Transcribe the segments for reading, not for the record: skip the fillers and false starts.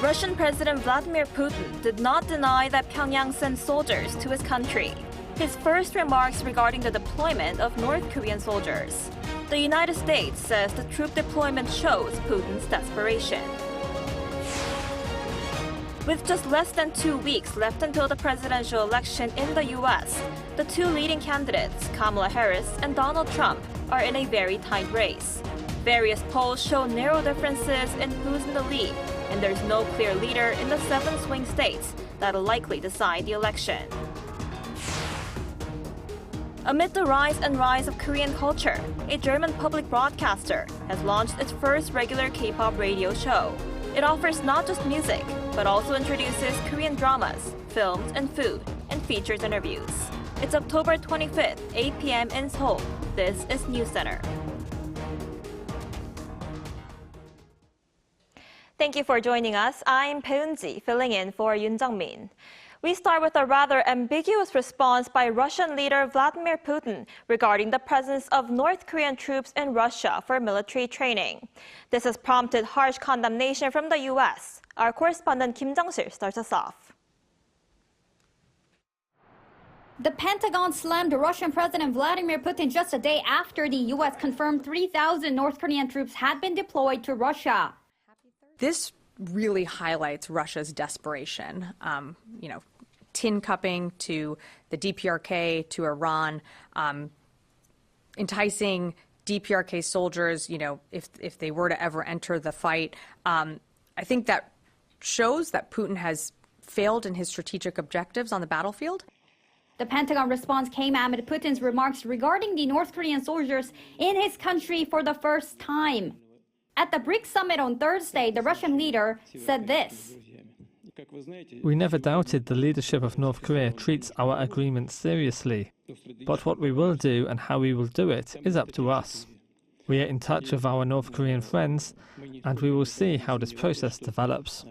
Russian President Vladimir Putin did not deny that Pyongyang sent soldiers to his country. His first remarks regarding the deployment of North Korean soldiers. The United States says the troop deployment shows Putin's desperation. With just less than 2 weeks left until the presidential election in the U.S., the two leading candidates, Kamala Harris and Donald Trump, are in a very tight race. Various polls show narrow differences in who's in the lead, and there's no clear leader in the 7 swing states that'll likely decide the election. Amid the rise of Korean culture, a German public broadcaster has launched its first regular K-pop radio show. It offers not just music, but also introduces Korean dramas, films, and food, and features interviews. It's October 25th, 8 p.m. in Seoul. This is Newscenter. Thank you for joining us. I'm Peunji, filling in for Yoon Jung-min. We start with a rather ambiguous response by Russian leader Vladimir Putin regarding the presence of North Korean troops in Russia for military training. This has prompted harsh condemnation from the U.S. Our correspondent Kim Jung-sil starts us off. The Pentagon slammed Russian President Vladimir Putin just a day after the U.S. confirmed 3,000 North Korean troops had been deployed to Russia. This really highlights Russia's desperation, tin cupping to the DPRK, to Iran, enticing DPRK soldiers, if they were to ever enter the fight. I think that shows that Putin has failed in his strategic objectives on the battlefield. The Pentagon response came amid Putin's remarks regarding the North Korean soldiers in his country for the first time. At the BRICS summit on Thursday, the Russian leader said this. We never doubted the leadership of North Korea treats our agreement seriously. But what we will do and how we will do it is up to us. We are in touch with our North Korean friends, and we will see how this process develops.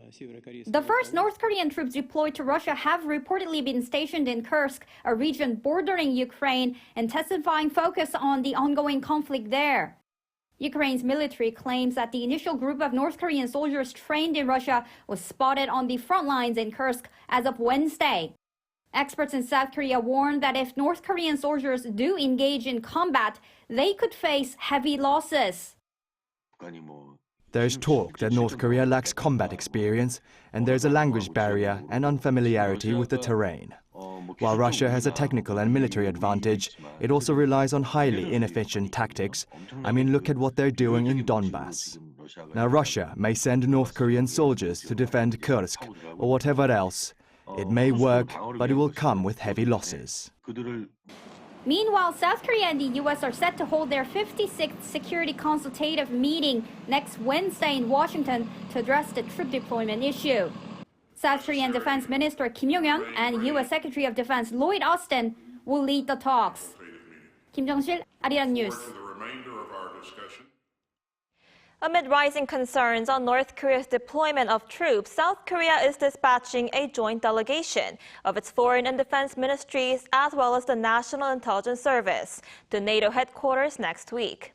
The first North Korean troops deployed to Russia have reportedly been stationed in Kursk, a region bordering Ukraine, intensifying focus on the ongoing conflict there. Ukraine's military claims that the initial group of North Korean soldiers trained in Russia was spotted on the front lines in Kursk as of Wednesday. Experts in South Korea warned that if North Korean soldiers do engage in combat, they could face heavy losses. There's talk that North Korea lacks combat experience, and there's a language barrier and unfamiliarity with the terrain. While Russia has a technical and military advantage, it also relies on highly inefficient tactics. Look at what they're doing in Donbass. Now, Russia may send North Korean soldiers to defend Kursk or whatever else. It may work, but it will come with heavy losses. Meanwhile, South Korea and the U.S. are set to hold their 56th Security Consultative meeting next Wednesday in Washington to address the troop deployment issue. South Korean Defense Minister Kim Yong-hyun and U.S. Secretary of Defense Lloyd Austin will lead the talks. Kim Jung-sil, Arirang News. Amid rising concerns on North Korea's deployment of troops, South Korea is dispatching a joint delegation of its foreign and defense ministries as well as the National Intelligence Service to NATO headquarters next week.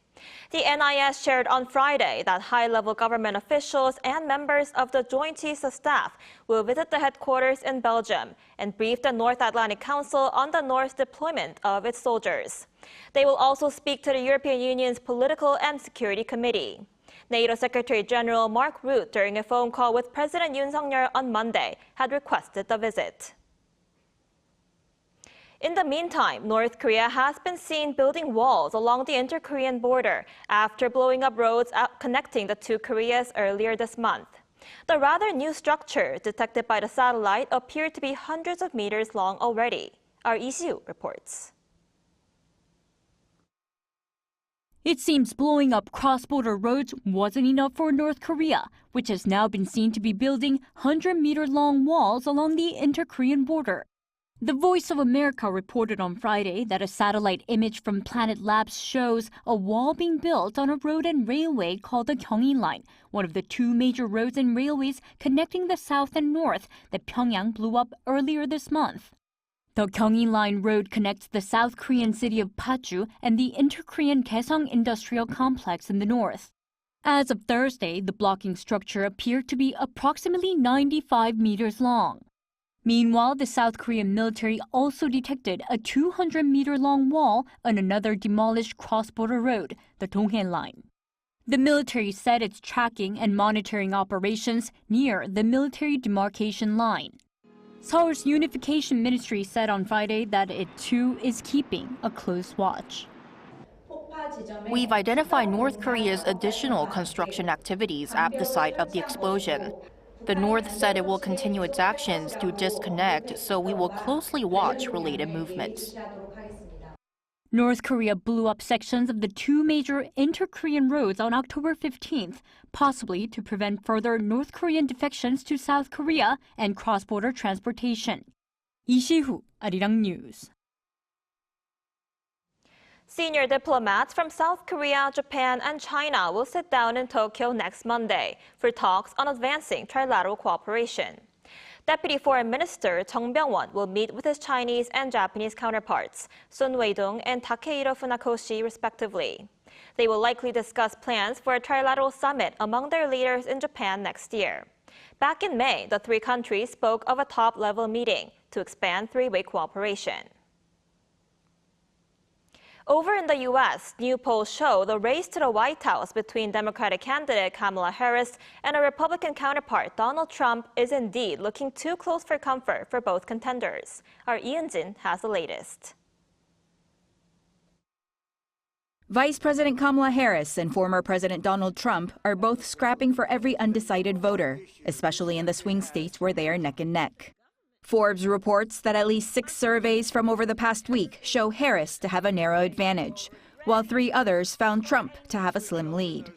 The NIS shared on Friday that high-level government officials and members of the Joint Chiefs of Staff will visit the headquarters in Belgium and brief the North Atlantic Council on the North's deployment of its soldiers. They will also speak to the European Union's Political and Security Committee. NATO Secretary General Mark Rutte, during a phone call with President Yoon Suk-yeol on Monday, had requested the visit. In the meantime, North Korea has been seen building walls along the inter-Korean border after blowing up roads connecting the two Koreas earlier this month. The rather new structure detected by the satellite appeared to be hundreds of meters long already. Our Lee Si-woo reports. It seems blowing up cross-border roads wasn't enough for North Korea, which has now been seen to be building 100-meter-long walls along the inter-Korean border. The Voice of America reported on Friday that a satellite image from Planet Labs shows a wall being built on a road and railway called the Gyeonggi Line, one of the two major roads and railways connecting the south and north that Pyongyang blew up earlier this month. The Gyeonggi Line road connects the South Korean city of Paju and the inter-Korean Kaesong Industrial Complex in the north. As of Thursday, the blocking structure appeared to be approximately 95 meters long. Meanwhile, the South Korean military also detected a 200-meter-long wall on another demolished cross-border road, the Donghae Line. The military said it's tracking and monitoring operations near the military demarcation line. Seoul's Unification Ministry said on Friday that it too is keeping a close watch. We've identified North Korea's additional construction activities at the site of the explosion. The North said it will continue its actions to disconnect, so we will closely watch related movements. North Korea blew up sections of the two major inter-Korean roads on October 15th, possibly to prevent further North Korean defections to South Korea and cross-border transportation. Lee Si-hoo, Arirang News. Senior diplomats from South Korea, Japan, and China will sit down in Tokyo next Monday for talks on advancing trilateral cooperation. Deputy Foreign Minister Chung Byung-won will meet with his Chinese and Japanese counterparts, Sun Wei-dong and Takehiro Funakoshi, respectively. They will likely discuss plans for a trilateral summit among their leaders in Japan next year. Back in May, the three countries spoke of a top-level meeting to expand three-way cooperation. Over in the U.S., new polls show the race to the White House between Democratic candidate Kamala Harris and her Republican counterpart Donald Trump is indeed looking too close for comfort for both contenders. Our Ian-jin has the latest. Vice President Kamala Harris and former President Donald Trump are both scrapping for every undecided voter, especially in the swing states where they are neck and neck. Forbes reports that at least 6 surveys from over the past week show Harris to have a narrow advantage, while 3 others found Trump to have a slim lead.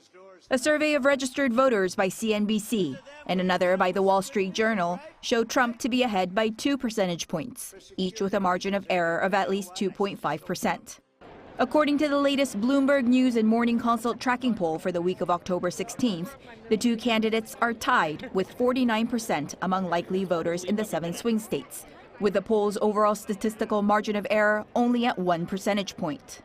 A survey of registered voters by CNBC and another by the Wall Street Journal showed Trump to be ahead by 2 percentage points, each with a margin of error of at least 2.5%. According to the latest Bloomberg News and Morning Consult tracking poll for the week of October 16th, the two candidates are tied with 49% among likely voters in the 7 swing states, with the poll's overall statistical margin of error only at 1 percentage point.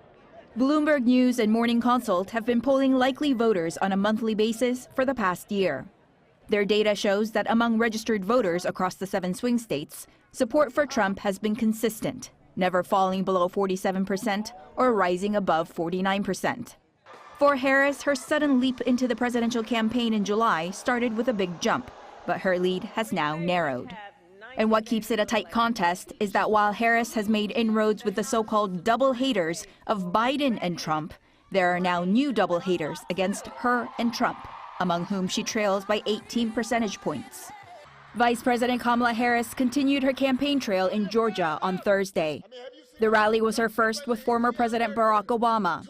Bloomberg News and Morning Consult have been polling likely voters on a monthly basis for the past year. Their data shows that among registered voters across the 7 swing states, support for Trump has been consistent, never falling below 47% or rising above 49%. For Harris, her sudden leap into the presidential campaign in July started with a big jump, but her lead has now narrowed. And what keeps it a tight contest is that while Harris has made inroads with the so-called double haters of Biden and Trump, there are now new double haters against her and Trump, among whom she trails by 18 percentage points. Vice President Kamala Harris continued her campaign trail in Georgia on Thursday. The rally was her first with former President Barack Obama.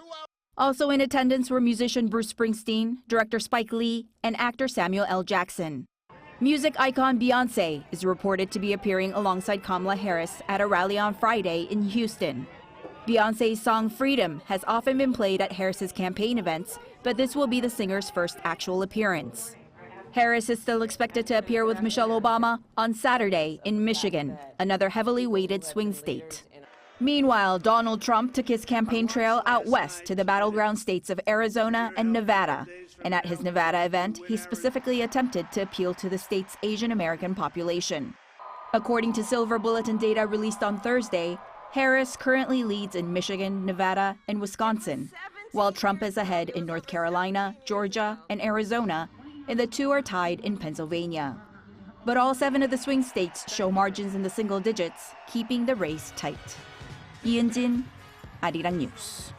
Also in attendance were musician Bruce Springsteen, director Spike Lee, and actor Samuel L. Jackson. Music icon Beyoncé is reported to be appearing alongside Kamala Harris at a rally on Friday in Houston. Beyoncé's song Freedom has often been played at Harris's campaign events, but this will be the singer's first actual appearance. Harris is still expected to appear with Michelle Obama on Saturday in Michigan, another heavily weighted swing state. Meanwhile, Donald Trump took his campaign trail out west to the battleground states of Arizona and Nevada. And at his Nevada event, he specifically attempted to appeal to the state's Asian American population. According to Silver Bulletin data released on Thursday, Harris currently leads in Michigan, Nevada, and Wisconsin, while Trump is ahead in North Carolina, Georgia, and Arizona, and the two are tied in Pennsylvania. But all 7 of the swing states show margins in the single digits, keeping the race tight. Ian-jin, Arirang News.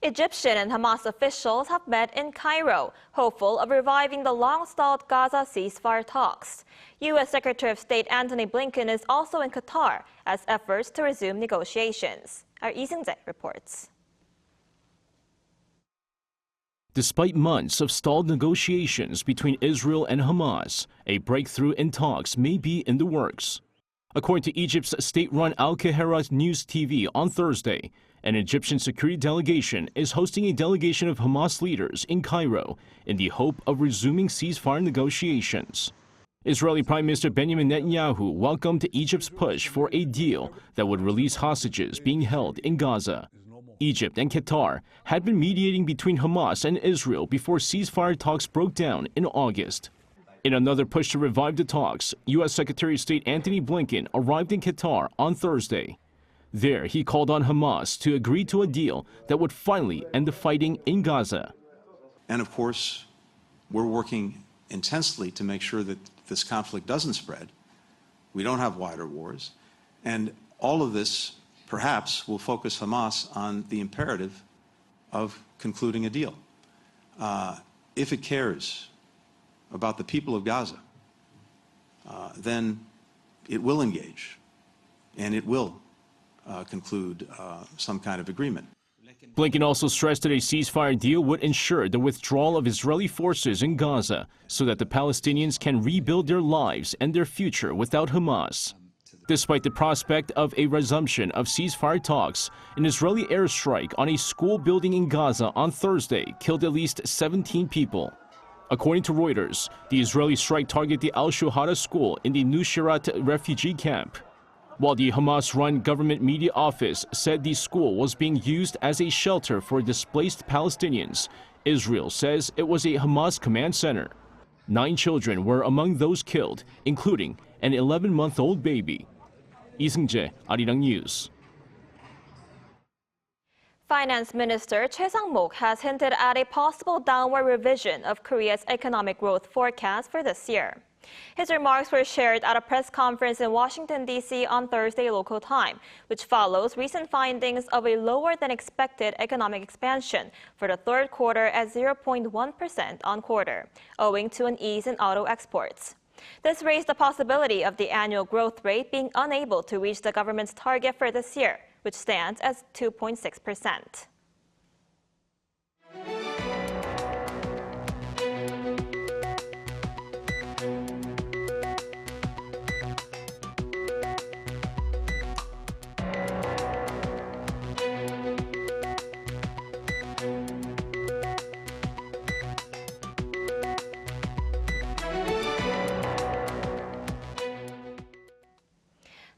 Egyptian and Hamas officials have met in Cairo, hopeful of reviving the long-stalled Gaza ceasefire talks. U.S. Secretary of State Antony Blinken is also in Qatar as efforts to resume negotiations. Our Lee Seung-jae reports. Despite months of stalled negotiations between Israel and Hamas, a breakthrough in talks may be in the works. According to Egypt's state-run Al-Qahira News TV on Thursday, an Egyptian security delegation is hosting a delegation of Hamas leaders in Cairo in the hope of resuming ceasefire negotiations. Israeli Prime Minister Benjamin Netanyahu welcomed Egypt's push for a deal that would release hostages being held in Gaza. Egypt, and Qatar had been mediating between Hamas and Israel before ceasefire talks broke down in August. In another push to revive the talks, U.S. Secretary of State Antony Blinken arrived in Qatar on Thursday. There, he called on Hamas to agree to a deal that would finally end the fighting in Gaza. And of course, we're working intensely to make sure that this conflict doesn't spread. We don't have wider wars. And all of this, perhaps, will focus Hamas on the imperative of concluding a deal. If it cares about the people of Gaza, then it will engage, and it will conclude some kind of agreement. Blinken also stressed that a ceasefire deal would ensure the withdrawal of Israeli forces in Gaza so that the Palestinians can rebuild their lives and their future without Hamas. Despite the prospect of a resumption of ceasefire talks, an Israeli airstrike on a school building in Gaza on Thursday killed at least 17 people. According to Reuters, the Israeli strike targeted the Al-Shuhada school in the Nushirat refugee camp, while the Hamas-run government media office said the school was being used as a shelter for displaced Palestinians. Israel says it was a Hamas command center. 9 children were among those killed, including an 11-month-old baby. Lee Seung-jae, Arirang News. Finance Minister Choi Sang-mok has hinted at a possible downward revision of Korea's economic growth forecast for this year. His remarks were shared at a press conference in Washington, D.C. on Thursday local time, which follows recent findings of a lower than expected economic expansion for the third quarter at 0.1% on quarter, owing to an ease in auto exports. This raised the possibility of the annual growth rate being unable to reach the government's target for this year, which stands at 2.6%.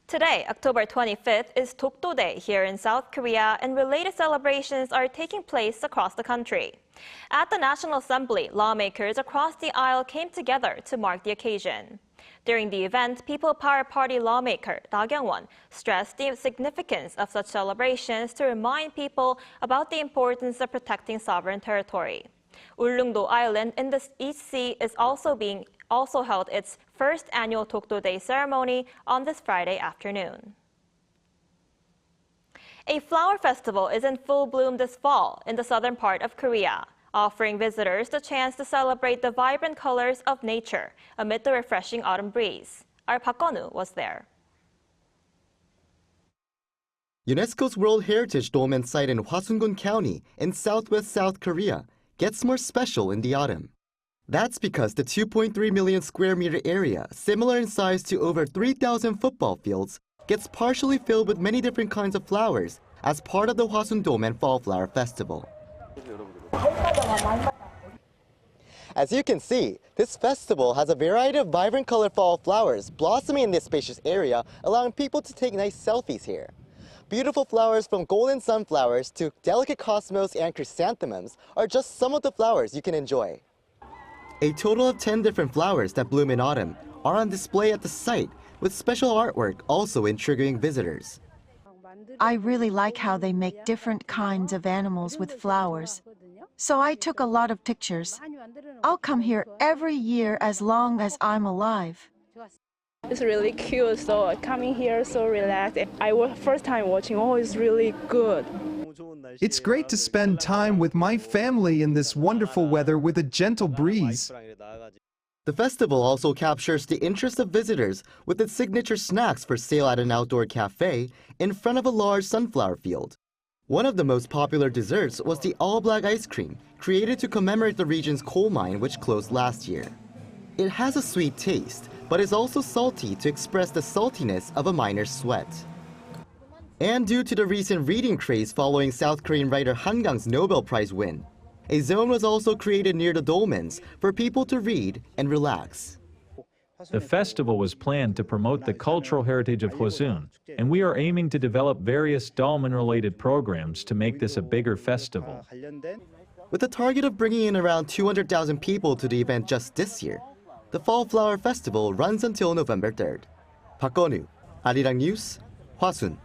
Today, October 25th, is Dokdo Day here in South Korea, and related celebrations are taking place across the country. At the National Assembly, lawmakers across the aisle came together to mark the occasion. During the event, People Power Party lawmaker Da Kyung-won stressed the significance of such celebrations to remind people about the importance of protecting sovereign territory. Ulleungdo Island in the East Sea is also held its first annual Dokdo Day ceremony on this Friday afternoon. A flower festival is in full bloom this fall in the southern part of Korea, offering visitors the chance to celebrate the vibrant colors of nature amid the refreshing autumn breeze. Our Park Gun-woo was there. UNESCO's World Heritage Dolmen site in Hwasun-gun County in southwest South Korea gets more special in the autumn. That's because the 2.3 million square meter area, similar in size to over 3,000 football fields, gets partially filled with many different kinds of flowers as part of the Hwasun-dolmen Fall Flower Festival. As you can see, this festival has a variety of vibrant colored fall flowers blossoming in this spacious area, allowing people to take nice selfies here. Beautiful flowers from golden sunflowers to delicate cosmos and chrysanthemums are just some of the flowers you can enjoy. A total of 10 different flowers that bloom in autumn are on display at the site, with special artwork also intriguing visitors. I really like how they make different kinds of animals with flowers. So I took a lot of pictures. I'll come here every year as long as I'm alive. It's really cute, so coming here so relaxed. I was first time watching, it's really good. It's great to spend time with my family in this wonderful weather with a gentle breeze. The festival also captures the interest of visitors with its signature snacks for sale at an outdoor cafe in front of a large sunflower field. One of the most popular desserts was the all-black ice cream, created to commemorate the region's coal mine which closed last year. It has a sweet taste, but is also salty to express the saltiness of a miner's sweat. And due to the recent reading craze following South Korean writer Han Kang's Nobel Prize win, a zone was also created near the dolmens for people to read and relax. The festival was planned to promote the cultural heritage of Hwasun, and we are aiming to develop various dolmen-related programs to make this a bigger festival. With a target of bringing in around 200,000 people to the event just this year, the Fall Flower Festival runs until November 3rd. Park Go-nu, Arirang News, Hwasun.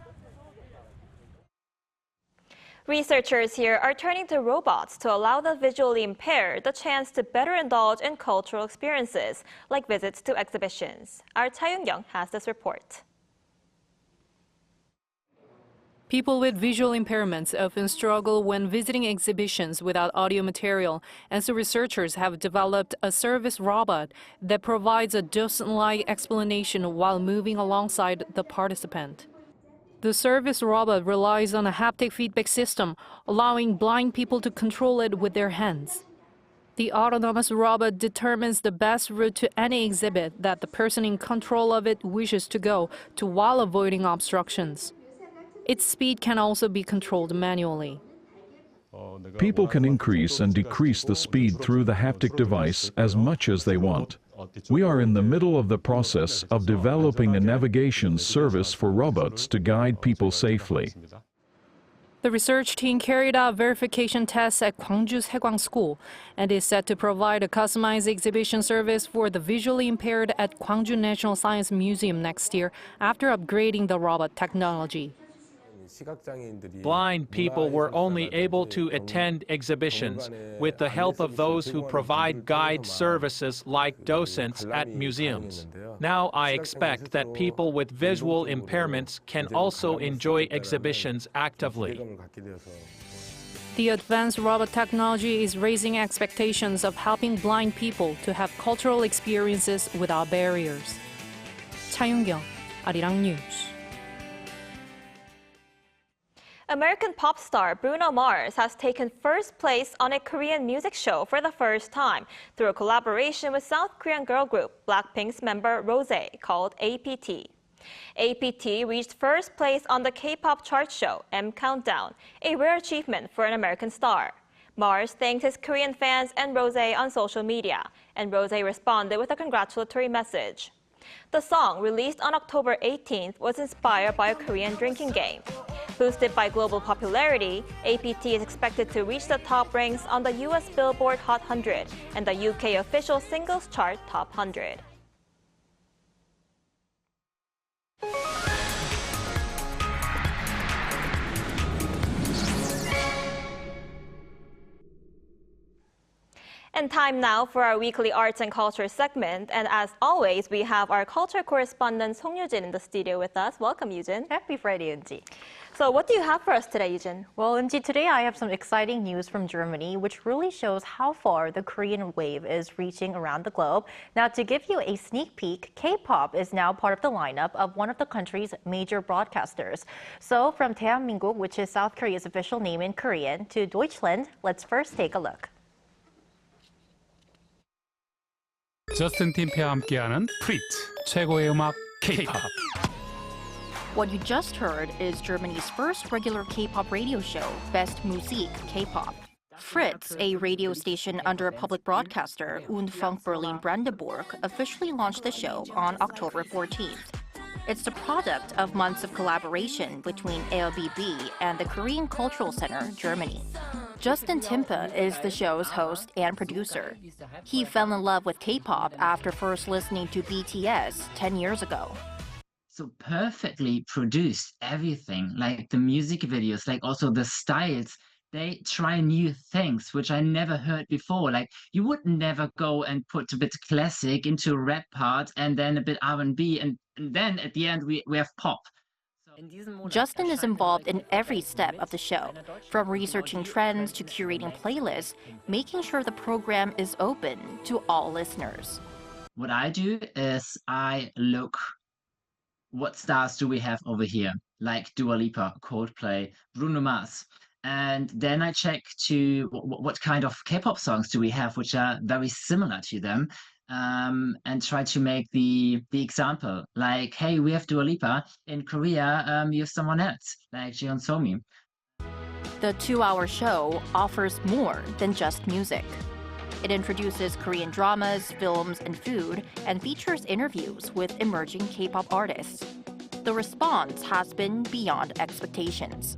Researchers here are turning to robots to allow the visually impaired the chance to better indulge in cultural experiences, like visits to exhibitions. Our Cha Young has this report. People with visual impairments often struggle when visiting exhibitions without audio material, and so researchers have developed a service robot that provides a docent-like explanation while moving alongside the participant. The service robot relies on a haptic feedback system, allowing blind people to control it with their hands. The autonomous robot determines the best route to any exhibit that the person in control of it wishes to go to while avoiding obstructions. Its speed can also be controlled manually. People can increase and decrease the speed through the haptic device as much as they want. We are in the middle of the process of developing a navigation service for robots to guide people safely. The research team carried out verification tests at Gwangju's Haegwang School and is set to provide a customized exhibition service for the visually impaired at Gwangju National Science Museum next year after upgrading the robot technology. Blind people were only able to attend exhibitions with the help of those who provide guide services like docents at museums. Now I expect that people with visual impairments can also enjoy exhibitions actively. The advanced robot technology is raising expectations of helping blind people to have cultural experiences without barriers. Cha Young, Arirang News. American pop star Bruno Mars has taken first place on a Korean music show for the first time through a collaboration with South Korean girl group Blackpink's member Rosé called APT. APT reached first place on the K-pop chart show M Countdown, a rare achievement for an American star. Mars thanked his Korean fans and Rosé on social media, and Rosé responded with a congratulatory message. The song, released on October 18th, was inspired by a Korean drinking game. Boosted by global popularity, APT is expected to reach the top ranks on the US Billboard Hot 100 and the UK official singles chart Top 100. And time now for our weekly arts and culture segment. And as always, we have our culture correspondent Song Yujin in the studio with us. Welcome, Yujin. Happy Friday, Eunji. So what do you have for us today, Yujin? Well, Eunji, today I have some exciting news from Germany, which really shows how far the Korean wave is reaching around the globe. Now, to give you a sneak peek, K-pop is now part of the lineup of one of the country's major broadcasters. So from 대한민국, which is South Korea's official name in Korean, to Deutschland, let's first take a look. 저스틴 팀페와 함께하는 프리트, 최고의 음악 K-pop. What you just heard is Germany's first regular K-pop radio show, Best Musik K-pop. Fritz, a radio station under a public broadcaster, Rundfunk Berlin Brandenburg, officially launched the show on October 14th. It's the product of months of collaboration between ALBB and the Korean Cultural Center, Germany. Justin Timpe is the show's host and producer. He fell in love with K-pop after first listening to BTS 10 years ago. So perfectly produced, everything, like the music videos, like also the styles. They try new things, which I never heard before. Like, you would never go and put a bit classic into a rap part and then a bit R&B, and then at the end we have pop. Justin is involved in every step of the show, from researching trends to curating playlists, making sure the program is open to all listeners. What I do is I look, what stars do we have over here? Like Dua Lipa, Coldplay, Bruno Mars. And then I check to what kind of K-pop songs do we have, which are very similar to them. And try to make the example, like, hey, we have Dua Lipa. In Korea, you have someone else, like Jeon Somi. The 2-hour show offers more than just music. It introduces Korean dramas, films, and food, and features interviews with emerging K-pop artists. The response has been beyond expectations.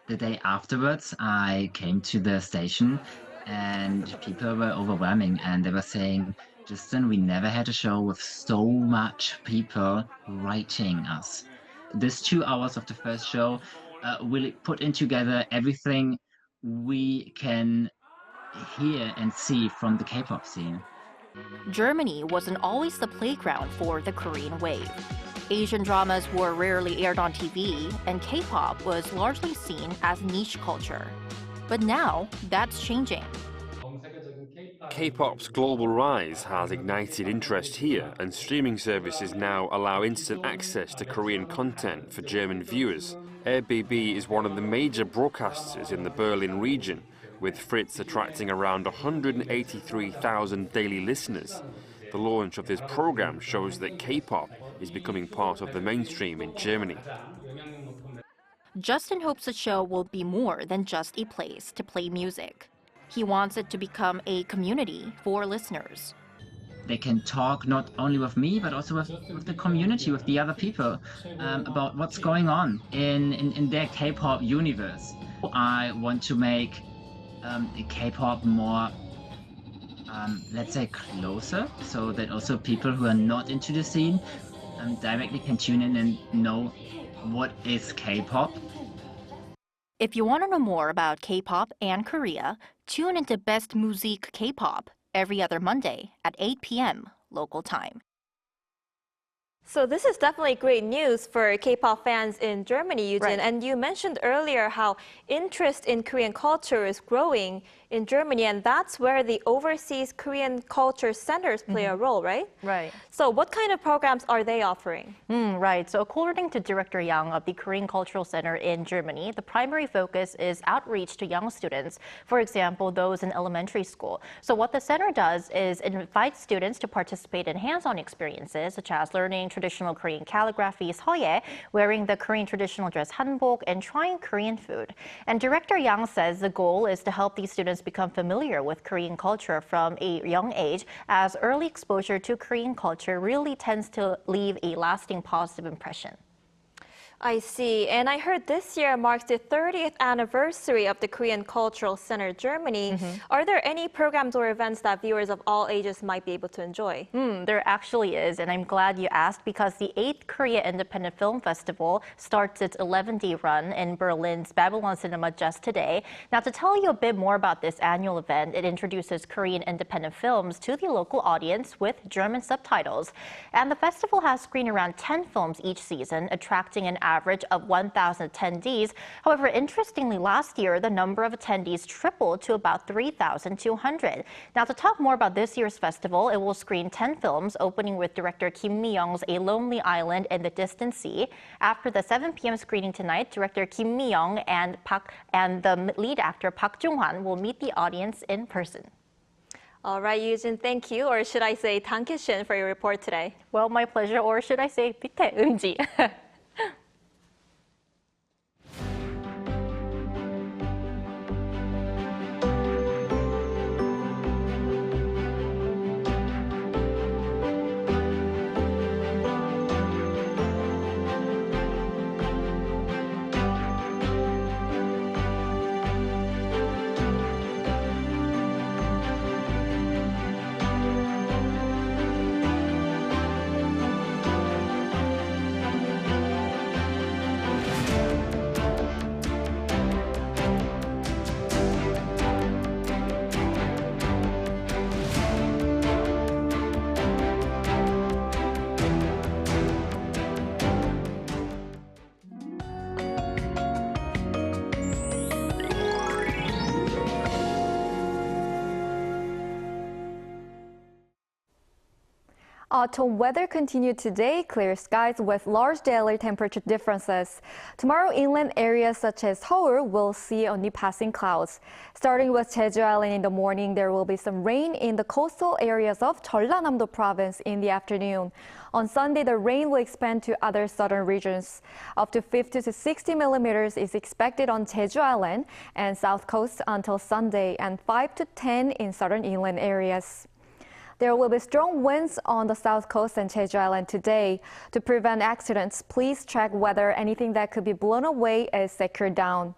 The day afterwards, I came to the station and people were overwhelming and they were saying, Justin, we never had a show with so much people writing us. This 2 hours of the first show will put in together everything we can hear and see from the K-pop scene. Germany wasn't always the playground for the Korean wave. Asian dramas were rarely aired on TV, and K-pop was largely seen as niche culture. But now, that's changing. K-pop's global rise has ignited interest here, and streaming services now allow instant access to Korean content for German viewers. RBB is one of the major broadcasters in the Berlin region, with Fritz attracting around 183,000 daily listeners. The launch of this program shows that K-pop is becoming part of the mainstream in Germany. Justin hopes the show will be more than just a place to play music. He wants it to become a community for listeners. They can talk not only with me, but also with the community, with the other people, about what's going on in their K-pop universe. I want to make K-pop more, let's say, closer, so that also people who are not into the scene directly can tune in and know what is K-pop. If you want to know more about K-pop and Korea, tune into Best Musique K-pop every other Monday at 8 p.m. local time. So this is definitely great news for K-pop fans in Germany, Yujin. Right. And you mentioned earlier how interest in Korean culture is growing in Germany, and that's where the overseas Korean culture centers play a role, right? Right. So what kind of programs are they offering? Right. So according to Director Yang of the Korean Cultural Center in Germany, the primary focus is outreach to young students, for example, those in elementary school. So what the center does is it invites students to participate in hands-on experiences, such as learning traditional Korean calligraphy, seoye, wearing the Korean traditional dress hanbok, and trying Korean food. And Director Yang says the goal is to help these students become familiar with Korean culture from a young age, as early exposure to Korean culture really tends to leave a lasting positive impression. I see. And I heard this year marks the 30th anniversary of the Korean Cultural Center Germany. Are there any programs or events that viewers of all ages might be able to enjoy? There actually is, and I'm glad you asked because the 8th Korea Independent Film Festival starts its 11-day run in Berlin's Babylon Cinema just today. Now, to tell you a bit more about this annual event, it introduces Korean independent films to the local audience with German subtitles. And the festival has screened around 10 films each season, attracting an average of 1,000 attendees. However, interestingly, last year, the number of attendees tripled to about 3,200. Now, to talk more about this year's festival, it will screen 10 films, opening with director Kim Mi-young's A Lonely Island in the Distant Sea. After the 7 p.m. screening tonight, director Kim Mi-young and the lead actor Park Jung-hwan will meet the audience in person. All right, Yujin, thank you, or should I say Tankishin, for your report today. Well, my pleasure, or should I say Pite Eunji. Autumn weather continued today, clear skies with large daily temperature differences. Tomorrow, inland areas such as Seoul will see only passing clouds. Starting with Jeju Island in the morning, there will be some rain in the coastal areas of Jeollanam-do province in the afternoon. On Sunday, the rain will expand to other southern regions. Up to 50 to 60 millimeters is expected on Jeju Island and south coast until Sunday, and 5 to 10 in southern inland areas. There will be strong winds on the south coast and Jeju Island today. To prevent accidents, please check whether anything that could be blown away is secured down.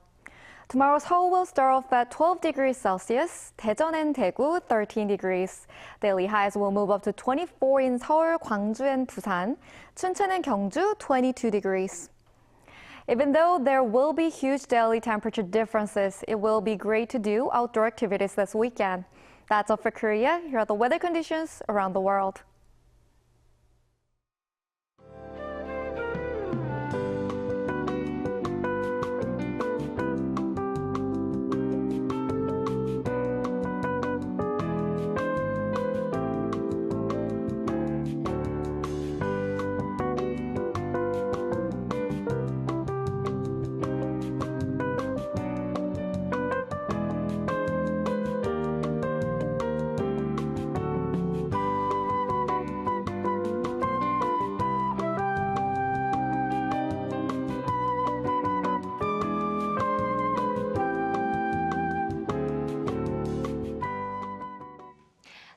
Tomorrow's Seoul will start off at 12 degrees Celsius, Daejeon and Daegu 13 degrees. Daily highs will move up to 24 in Seoul, Gwangju and Busan, Chuncheon and Gyeongju 22 degrees. Even though there will be huge daily temperature differences, it will be great to do outdoor activities this weekend. That's all for Korea. Here are the weather conditions around the world.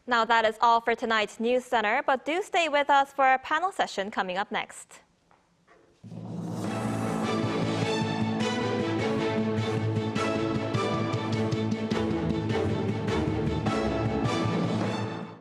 Now that is all for tonight's News Center, but do stay with us for our panel session coming up next.